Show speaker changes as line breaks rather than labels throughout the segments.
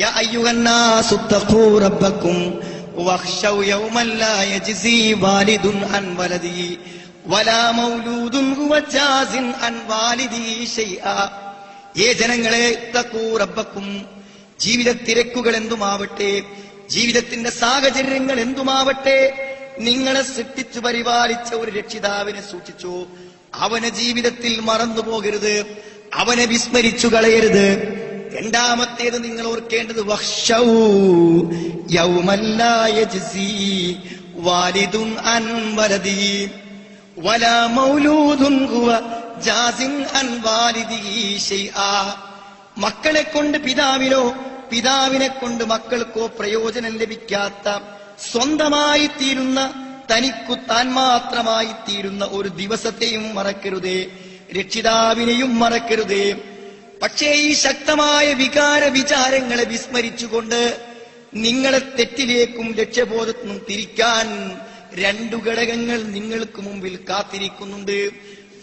യാ അയ്യുഹന്നാസു തഖൂ റബ്ബക്കും വഖ്ശൗ യൗമൻ ലാ യജ്സി വാലിദുൻ അൻ വലദിഹി വലാ മൗലൂദുൻ ഹുവ ജാസിൻ അൻ വാലിദിഹി ശൈആ. ജനങ്ങളെ, തഖൂ റബ്ബക്കും, ജീവിത തിരക്കുകൾ എന്തുമാവട്ടെ, ജീവിതത്തിന്റെ സാഹചര്യങ്ങൾ എന്തുമാവട്ടെ, നിങ്ങളെ സൃഷ്ടിച്ചു പരിപാലിച്ച ഒരു രക്ഷിതാവിനെ സൂക്ഷിച്ചു. അവനെ ജീവിതത്തിൽ മറന്നു പോകരുത്, അവനെ വിസ്മരിച്ചു കളയരുത്. രണ്ടാമത്തേത് നിങ്ങൾ ഓർക്കേണ്ടത് വഖ്ശൗ യൗമൻ ലാ യജ്സി വാലിദുൻ അൻ വലദിഹി വലാ മൗലൂദുൻ ഹുവ ജാസിൻ അൻ വാലിദിഹി ശൈആ. മക്കളെ കൊണ്ട് പിതാവിനോ പിതാവിനെ കൊണ്ട് മക്കൾക്കോ പ്രയോജനം ലഭിക്കാത്ത, സ്വന്തമായി തീരുന്ന, തനിക്കു താൻ മാത്രമായി തീരുന്ന ഒരു ദിവസത്തെയും മറക്കരുതേ, രക്ഷിതാവിനെയും മറക്കരുതേ. പക്ഷേ ഈ ശക്തമായ വികാര വിചാരങ്ങളെ വിസ്മരിച്ചുകൊണ്ട് നിങ്ങളെ തെറ്റിലേക്കും ലക്ഷ്യബോധത്തിനും തിരിക്കാൻ രണ്ടു ഘടകങ്ങൾ നിങ്ങൾക്ക് മുമ്പിൽ കാത്തിരിക്കുന്നുണ്ട്.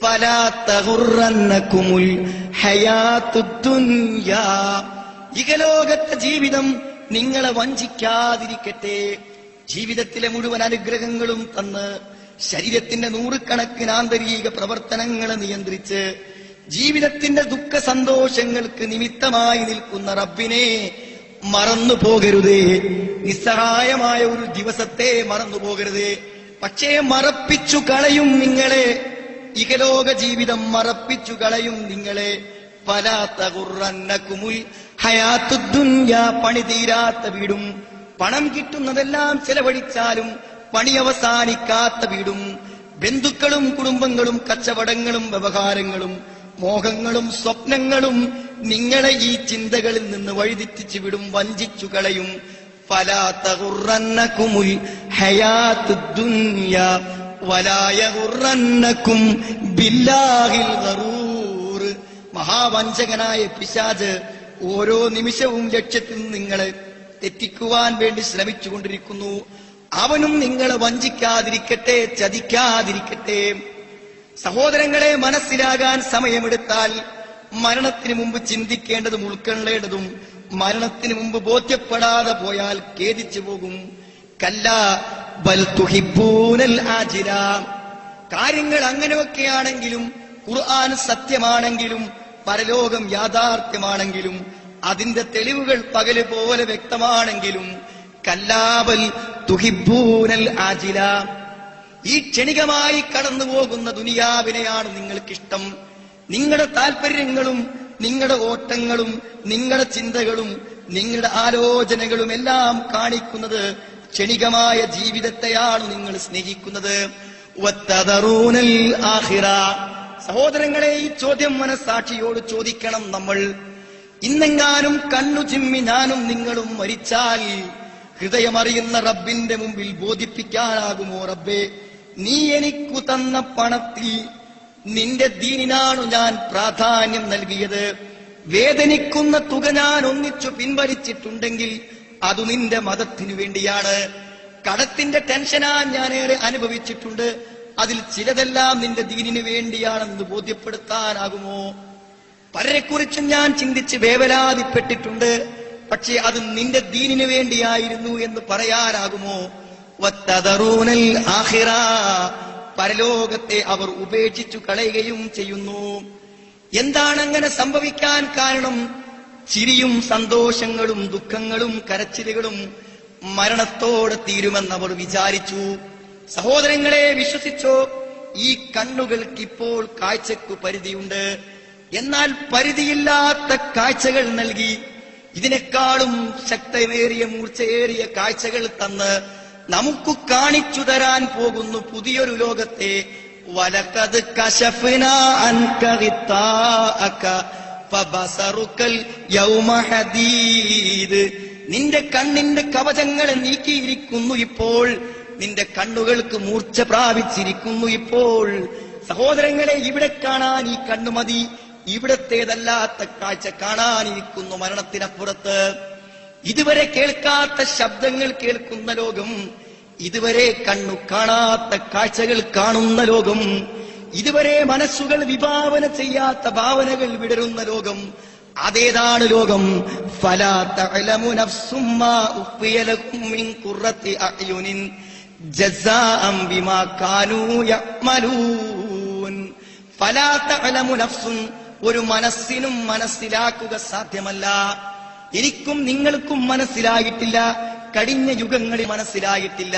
ഫലാ തഗുറന്നകുമുൽ ഹയാത്തുദ് ദുനിയാ. ഇഹലോകത്തെ ജീവിതം നിങ്ങളെ വഞ്ചിക്കാതിരിക്കട്ടെ. ജീവിതത്തിലെ മുഴുവൻ അനുഗ്രഹങ്ങളും തന്ന് ശരീരത്തിന്റെ നൂറുകണക്കിന് ആന്തരിക പ്രവർത്തനങ്ങളെ നിയന്ത്രിച്ച് ജീവിതത്തിന്റെ ദുഃഖ സന്തോഷങ്ങൾക്ക് നിമിത്തമായി നിൽക്കുന്ന റബ്ബിനെ മറന്നു പോകരുതേ. നിസ്സഹായമായ ഒരു ദിവസത്തെ മറന്നു പോകരുതേ. പക്ഷേ മറപ്പിച്ചു കളയും നിങ്ങളെ, ഇഹലോക ജീവിതം മറപ്പിച്ചു കളയും നിങ്ങളെ. ഫലാ തഗുറന്നകുമുൽ ഹയാത്തുദ് ദുനിയാ. പണി തീരാത്ത വീടും, പണം കിട്ടുന്നതെല്ലാം ചെലവഴിച്ചാലും പണി അവസാനിക്കാത്ത വീടും, ബന്ധുക്കളും കുടുംബങ്ങളും കച്ചവടങ്ങളും വ്യവഹാരങ്ങളും മോഹങ്ങളും സ്വപ്നങ്ങളും നിങ്ങളെ ഈ ചിന്തകളിൽ നിന്ന് വഴിതെറ്റിച്ചു വിടും, വഞ്ചിച്ചു കളയും. ഫലാ തഗുറന്നകുമുൽ ഹയാത്തുദ് ദുനിയാ വലാ യഗുറന്നകും ബില്ലാഹിൽ ഗറൂർ. മഹാവഞ്ചകനായ പിശാച് ഓരോ നിമിഷവും ലക്ഷ്യത്തിൽ നിങ്ങളെ തെറ്റിക്കുവാൻ വേണ്ടി ശ്രമിച്ചുകൊണ്ടിരിക്കുന്നു. അവനും നിങ്ങളെ വഞ്ചിക്കാതിരിക്കട്ടെ, ചതിക്കാതിരിക്കട്ടെ. സഹോദരങ്ങളെ, മനസ്സിലാകാൻ സമയമെടുത്താൽ മരണത്തിന് മുമ്പ് ചിന്തിക്കേണ്ടതും ഉൾക്കൊള്ളേണ്ടതും മരണത്തിന് മുമ്പ് ബോധ്യപ്പെടാതെ പോയാൽ ഖേദിച്ചു പോകും. കല്ലാ ബൽ തുഹിബ്ബൂനൽ ആജില. കാര്യങ്ങൾ അങ്ങനെയൊക്കെയാണെങ്കിലും, ഖുർആൻ സത്യമാണെങ്കിലും, പരലോകം യാഥാർത്ഥ്യമാണെങ്കിലും, അതിന്റെ തെളിവുകൾ പകല് പോലെ വ്യക്തമാണെങ്കിലും, കല്ലാ ബൽ തുഹിബ്ബൂനൽ ആജില. ഈ ക്ഷണികമായി കടന്നു പോകുന്ന ദുനിയാവിനെയാണ് നിങ്ങൾക്കിഷ്ടം. നിങ്ങളുടെ താല്പര്യങ്ങളും നിങ്ങളുടെ ഓട്ടങ്ങളും നിങ്ങളുടെ ചിന്തകളും നിങ്ങളുടെ ആലോചനകളും എല്ലാം കാണിക്കുന്നത് ക്ഷണികമായ ജീവിതത്തെയാണ് നിങ്ങൾ സ്നേഹിക്കുന്നത്. വത്തദറൂനൽ ആഖിറ. സഹോദരങ്ങളെ, ഈ ചോദ്യം മനസ്സാക്ഷിയോട് ചോദിക്കണം നമ്മൾ. ഇന്നെങ്ങാനും കണ്ണു ചിമ്മി ഞാനും നിങ്ങളും മരിച്ചാൽ ഹൃദയമറിയുന്ന റബ്ബിന്റെ മുമ്പിൽ ബോധിപ്പിക്കാനാകുമോ, റബ്ബേ, നീ എനിക്കു തന്ന പണത്തിൽ നിന്റെ ദീനിനാണു ഞാൻ പ്രാധാന്യം നൽകിയത്. വേദനിക്കുന്ന തുക ഞാൻ ഒന്നിച്ചു പിൻവലിച്ചിട്ടുണ്ടെങ്കിൽ അതു നിന്റെ മതത്തിനു വേണ്ടിയാണ്. കടത്തിന്റെ ടെൻഷനാ ഞാനേറെ അനുഭവിച്ചിട്ടുണ്ട്, അതിൽ ചിലതെല്ലാം നിന്റെ ദീനിനു വേണ്ടിയാണെന്ന് ബോധ്യപ്പെടുത്താനാകുമോ? പലരെക്കുറിച്ചും ഞാൻ ചിന്തിച്ച് വേവലാതിപ്പെട്ടിട്ടുണ്ട്, പക്ഷേ അത് നിന്റെ ദീനിനു വേണ്ടിയായിരുന്നു എന്ന് പറയാനാകുമോ? വത്തദറൂനൽ ആഖിറ. പരലോകത്തെ അവർ ഉപേക്ഷിച്ചു കളയുകയും ചെയ്യുന്നു. എന്താണ് അങ്ങനെ സംഭവിക്കാൻ കാരണം? ചിരിയും സന്തോഷങ്ങളും ദുഃഖങ്ങളും കരച്ചിലുകളും മരണത്തോടെ തീരുമെന്നവർ വിചാരിച്ചു. സഹോദരങ്ങളെ, വിശ്വസിച്ചോ, ഈ കണ്ണുകൾക്കിപ്പോൾ കാഴ്ചയ്ക്കു പരിധിയുണ്ട്. എന്നാൽ പരിധിയില്ലാത്ത കാഴ്ചകൾ നൽകി ഇതിനേക്കാളും ശക്തമേറിയ മൂർച്ചയേറിയ കാഴ്ചകൾ തന്ന് നമുക്ക് കാണിച്ചു തരാൻ പോകുന്നു പുതിയൊരു ലോകത്തെ. വലഖദ് കശഫ്നാ അൻക ഗിത്താഅക ഫബസറുകൽ യൗമ ഹദീദ്. നിന്റെ കണ്ണിന്റെ കവചങ്ങളെ നീക്കിയിരിക്കുന്നു ഇപ്പോൾ, നിന്റെ കണ്ണുകൾക്ക് മൂർച്ച പ്രാപിച്ചിരിക്കുന്നു ഇപ്പോൾ. സഹോദരങ്ങളെ, ഇവിടെ കാണാൻ ഈ കണ്ണു മതി, ഇവിടത്തേതല്ലാത്ത കാഴ്ച കാണാനിരിക്കുന്നു മരണത്തിനപ്പുറത്ത്. ഇതുവരെ കേൾക്കാത്ത ശബ്ദങ്ങൾ കേൾക്കുന്ന ലോകം, ഇതുവരെ കണ്ണു കാണാത്ത കാഴ്ചകൾ കാണുന്ന ലോകം, ഇതുവരെ മനസ്സുകൾ വിഭാവന ചെയ്യാത്ത ഭാവനകൾ വിടരുന്ന ലോകം, അതേതാണ് ലോകം? ഫലാ തഅലമു നഫ്സും മാ ഉഖ്ഫിയ ലഹും മിൻ ഖുറത്തി അഅ്യുനിൻ ജസാഅൻ ബിമാ കാനൂ യഅ്മലൂൻ. ഫലാ തഅലമു നഫ്സുൻ, ഒരു മനസ്സിനും മനസ്സിലാക്കുക സാധ്യമല്ല. എനിക്കും നിങ്ങൾക്കും മനസ്സിലായിട്ടില്ല, കഴിഞ്ഞ യുഗങ്ങളിൽ മനസ്സിലായിട്ടില്ല,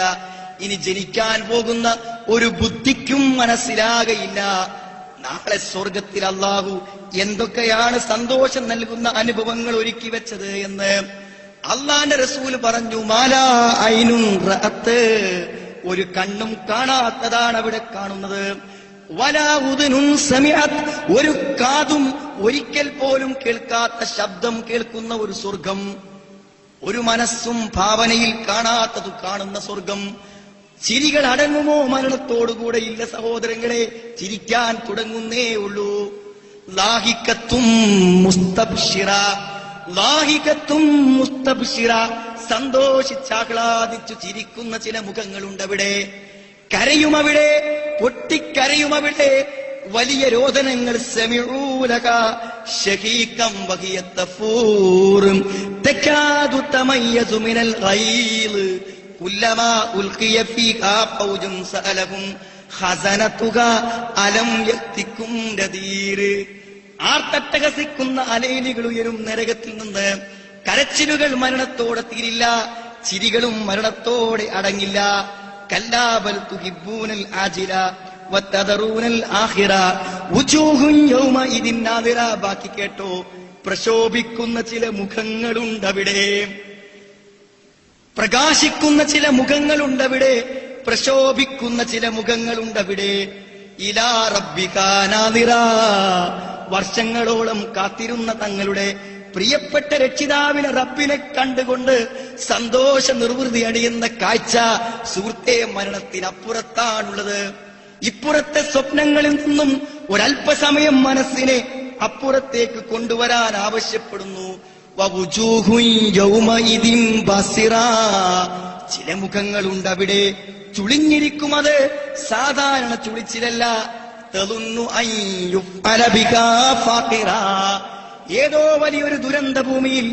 ഇനി ജനിക്കാൻ പോകുന്ന ഒരു ബുദ്ധിക്കും മനസ്സിലാകയില്ല. നാളെ സ്വർഗത്തിൽ അല്ലാഹു എന്തൊക്കെയാണ് സന്തോഷം നൽകുന്ന അനുഭവങ്ങൾ ഒരുക്കി വെച്ചത് എന്ന് അള്ളാന്റെ റസൂൽ പറഞ്ഞു. മാലാ ഐനുൻ റഅത്ത്, ഒരു കണ്ണും കാണാത്തതാണ് അവിടെ കാണുന്നത്. വലാ ഉദുനുൻ സമിഅത്, ഒരു കാതും ഒരിക്കൽ പോലും കേൾക്കാത്ത ശബ്ദം കേൾക്കുന്ന ഒരു സ്വർഗം. ഒരു മനസ്സും ഭാവനയിൽ കാണാത്തത് കാണുന്ന സ്വർഗം. ചിരികൾ അടങ്ങുമോ മരണത്തോടുകൂടെ? ഇല്ല സഹോദരങ്ങളെ, ചിരിക്കാൻ തുടങ്ങുന്നേ ഉള്ളൂ. ലാഹികത്തും മുസ്തബ്ശിറ, ലാഹികത്തും മുസ്തബ്ശിറ, സന്തോഷിച്ചാഹ്ലാദിച്ചു ചിരിക്കുന്ന ചില മുഖങ്ങളുണ്ടവിടെ. കരയുമവിടെ, പൊട്ടിക്കരയുമവിടെ. വലിയ രോദനങ്ങൾ. സമിഊലക ശഹീകം വഹിയ തഫൂർ തകാദു തമയ്യസു മിനൽ ഗൈള് കുല്ലമാ ഉൽഖിയ ഫീഹാ ഫൗജുൻ സഅലഹും ഖസനതുഹാ അലം യഅതികും നദീർ. ആർത്തട്ടഹസിക്കുന്ന അലയിലുകൾ ഉയരും നരകത്തിൽ നിന്ന്. കരച്ചിലുകൾ മരണത്തോടെ തീരില്ല, ചിരികളും മരണത്തോടെ അടങ്ങില്ല. കല്ലാ ബൽ തുഹിബ്ബൂനൽ ആജില വതദറൂനൽ ആഖിറ വുജൂഹുൻ യൗമഇദിൻ നാദിറ. ബാക്കി കേട്ടോ, പ്രശോഭിക്കുന്ന ചില മുഖങ്ങളുണ്ടവിടെ, പ്രകാശിക്കുന്ന ചില മുഖങ്ങളുണ്ടവിടെ, പ്രശോഭിക്കുന്ന ചില മുഖങ്ങളുണ്ടവിടെ. ഇലാ റബ്ബിക നാദിറ, വർഷങ്ങളോളം കാത്തിരുന്ന തങ്ങളുടെ പ്രിയപ്പെട്ട രക്ഷിതാവിനെ റബ്ബിനെ കണ്ടുകൊണ്ട് സന്തോഷ നിർവൃതി അണിയുന്ന കാഴ്ച സുഹൃത്തെ മരണത്തിനപ്പുറത്താണുള്ളത്. ഇപ്പുറത്തെ സ്വപ്നങ്ങളിൽ നിന്നും ഒരല്പസമയം മനസ്സിനെ അപ്പുറത്തേക്ക് കൊണ്ടുവരാൻ ആവശ്യപ്പെടുന്നു. വവുജൂഹുൻ യൗമഇദിൻ ബസിറ, ചില മുഖങ്ങളുണ്ടവിടെ ചുളിഞ്ഞിരിക്കും. അത് സാധാരണ ചുളിച്ചിലല്ല. തളുന്നു അൻ യുഫ്അല ബികാ ഫാഖിറ, ഏതോ വലിയൊരു ദുരന്ത ഭൂമിയിൽ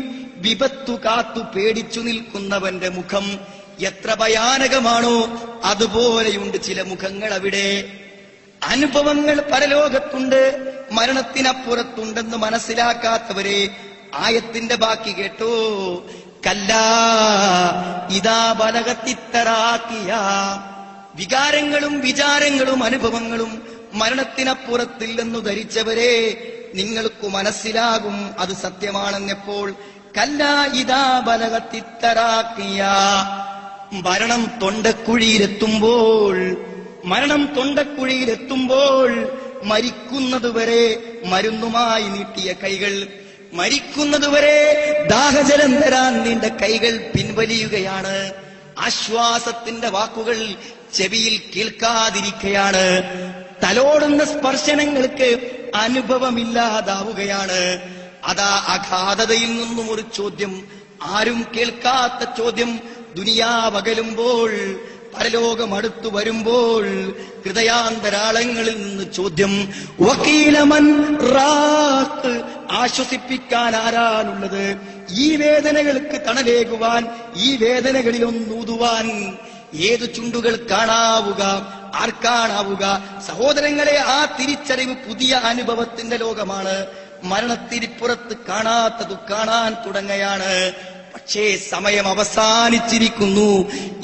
വിപത്തു കാത്തു പേടിച്ചു നിൽക്കുന്നവന്റെ മുഖം എത്ര ഭയാനകമാണോ അതുപോലെയുണ്ട് ചില മുഖങ്ങൾ അവിടെ. അനുഭവങ്ങൾ പരലോകത്തുണ്ട്, മരണത്തിനപ്പുറത്തുണ്ടെന്ന് മനസ്സിലാക്കാത്തവരെ ആയത്തിന്റെ ബാക്കി കേട്ടോ. കല്ലാ ഇദാ ബലഗത്തിത്തറാഖിയ, വികാരങ്ങളും വിചാരങ്ങളും അനുഭവങ്ങളും മരണത്തിനപ്പുറത്തില്ലെന്നു ധരിച്ചവരെ, നിങ്ങൾക്ക് മനസ്സിലാകും അത് സത്യമാണെന്നെപ്പോൾ. കല്ലാ ഇദാ ബലഗത്തിത്തറാഖിയ, മരണം തൊണ്ടക്കുഴിയിലെത്തുമ്പോൾ, മരണം തൊണ്ടക്കുഴിയിലെത്തുമ്പോൾ മരിക്കുന്നതുവരെ മരുന്നുമായി നീട്ടിയ കൈകൾ, മരിക്കുന്നതുവരെ ദാഹജലം തരാൻ നീണ്ട കൈകൾ പിൻവലിയുകയാണ്. ആശ്വാസത്തിന്റെ വാക്കുകൾ ചെവിയിൽ കേൾക്കാതിരിക്കുകയാണ്. തലോടുന്ന സ്പർശനങ്ങൾക്ക് അനുഭവമില്ലാതാവുകയാണ്. അതാ അഗാധതയിൽ നിന്നും ഒരു ചോദ്യം, ആരും കേൾക്കാത്ത ചോദ്യം. ദുനിയാവകലുമ്പോൾ, പരലോകം അടുത്തു വരുമ്പോൾ ഹൃദയാന്തരാളങ്ങളിൽ നിന്ന് ചോദ്യം. വക്കീലമൻ റാഖ്, ആശ്വസിപ്പിക്കാൻ ആരാണുള്ളത്? ഈ വേദനകൾക്ക് തണലേകുവാൻ, ഈ വേദനകളിൽ ഒന്നൂതുവാൻ ഏതു ചുണ്ടുകൾ കാണാവുക, ആർക്കാണാവുക? സഹോദരങ്ങളെ, ആ തിരിച്ചറിവ് പുതിയ അനുഭവത്തിന്റെ ലോകമാണ്. മരണത്തിരിപ്പുറത്ത് കാണാത്തത് കാണാൻ തുടങ്ങുകയാണ്. പക്ഷേ സമയം അവസാനിച്ചിരിക്കുന്നു.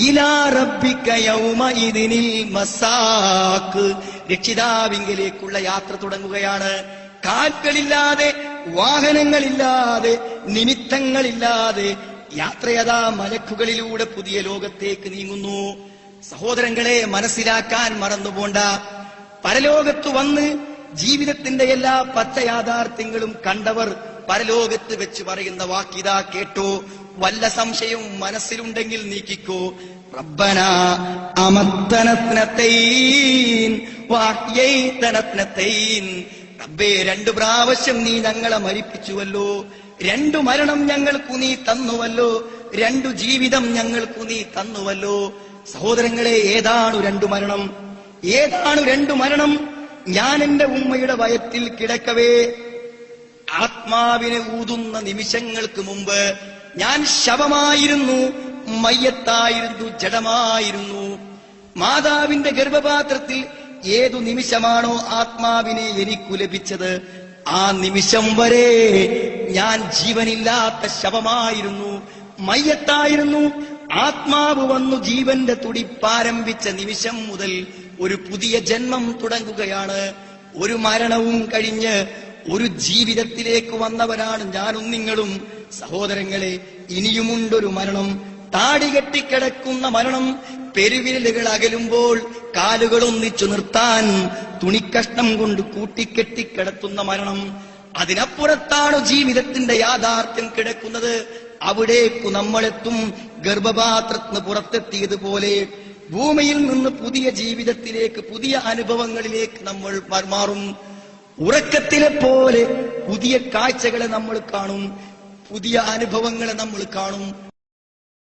ഇലാ റബ്ബിക യൗമഇദിനിൽ മസാഖ്, രക്ഷിതാവിങ്കലേക്കുള്ള യാത്ര തുടങ്ങുകയാണ്. കാൽകളില്ലാതെ, വാഹനങ്ങളില്ലാതെ, നിമിത്തങ്ങളില്ലാതെ യാത്രയതാ മലക്കുകളിലൂടെ പുതിയ ലോകത്തേക്ക് നീങ്ങുന്നു. സഹോദരങ്ങളെ, മനസ്സിലാക്കാൻ മറന്നുപോണ്ട. പരലോകത്ത് വന്ന് ജീവിതത്തിന്റെ എല്ലാ പച്ച യാഥാർത്ഥ്യങ്ങളും കണ്ടവർ പരലോകത്ത് വെച്ച് പറയുന്ന വാക്കിതാ കേട്ടോ. വല്ല സംശയവും മനസ്സിലുണ്ടെങ്കിൽ നീക്കിക്കോ. റബ്ബനാ അമത്തനത്നതൈൻ വഅഹ്യൈതനത്നതൈൻ, റബ്ബേ 2 പ്രാവശ്യം നീ ഞങ്ങളെ മരിപ്പിച്ചുവല്ലോ, 2 മരണം ഞങ്ങൾക്കു നീ തന്നുവല്ലോ, 2 ജീവിതം ഞങ്ങൾക്കു നീ തന്നുവല്ലോ. സഹോദരങ്ങളെ, ഏതാണ് 2 മരണം? ഏതാണ് 2 മരണം? ഞാൻ എന്റെ ഉമ്മയുടെ വയറ്റിൽ കിടക്കവേ ആത്മാവിനെ ഊതുന്ന നിമിഷങ്ങൾക്ക് മുമ്പ് ഞാൻ ശവമായിരുന്നു, മയ്യത്തായിരുന്നു, ജഡമായിരുന്നു. മാതാവിന്റെ ഗർഭപാത്രത്തിൽ ഏതു നിമിഷമാണോ ആത്മാവിനെ എനിക്കു ലഭിച്ചത്, ആ നിമിഷം വരെ ഞാൻ ജീവനില്ലാത്ത ശവമായിരുന്നു, മയ്യത്തായിരുന്നു. ആത്മാവ് വന്നു ജീവന്റെ തുടിപ്പാരംഭിച്ച നിമിഷം മുതൽ ഒരു പുതിയ ജന്മം തുടങ്ങുകയാണ്. ഒരു മരണവും കഴിഞ്ഞ് ഒരു ജീവിതത്തിലേക്ക് വന്നവരാണ് ഞാനും നിങ്ങളും. സഹോദരങ്ങളെ, ഇനിയുമുണ്ടൊരു മരണം, താടി കെട്ടിക്കിടക്കുന്ന മരണം, പെരുവിരലുകൾ അകലുമ്പോൾ കാലുകൾ ഒന്നിച്ചു നിർത്താൻ തുണിക്കഷ്ണം കൊണ്ട് കൂട്ടിക്കെട്ടിക്കിടത്തുന്ന മരണം. അതിനപ്പുറത്താണ് ജീവിതത്തിന്റെ യാഥാർത്ഥ്യം കിടക്കുന്നത്. അവിടേക്കു നമ്മളെത്തും. ഗർഭപാത്രത്തിന് പുറത്തെത്തിയതുപോലെ ഭൂമിയിൽ നിന്ന് പുതിയ ജീവിതത്തിലേക്ക്, പുതിയ അനുഭവങ്ങളിലേക്ക് നമ്മൾ മാറും. ഉറക്കത്തിലെ പോലെ പുതിയ കാഴ്ചകളെ നമ്മൾ കാണും, പുതിയ അനുഭവങ്ങളെ നമ്മൾ കാണും.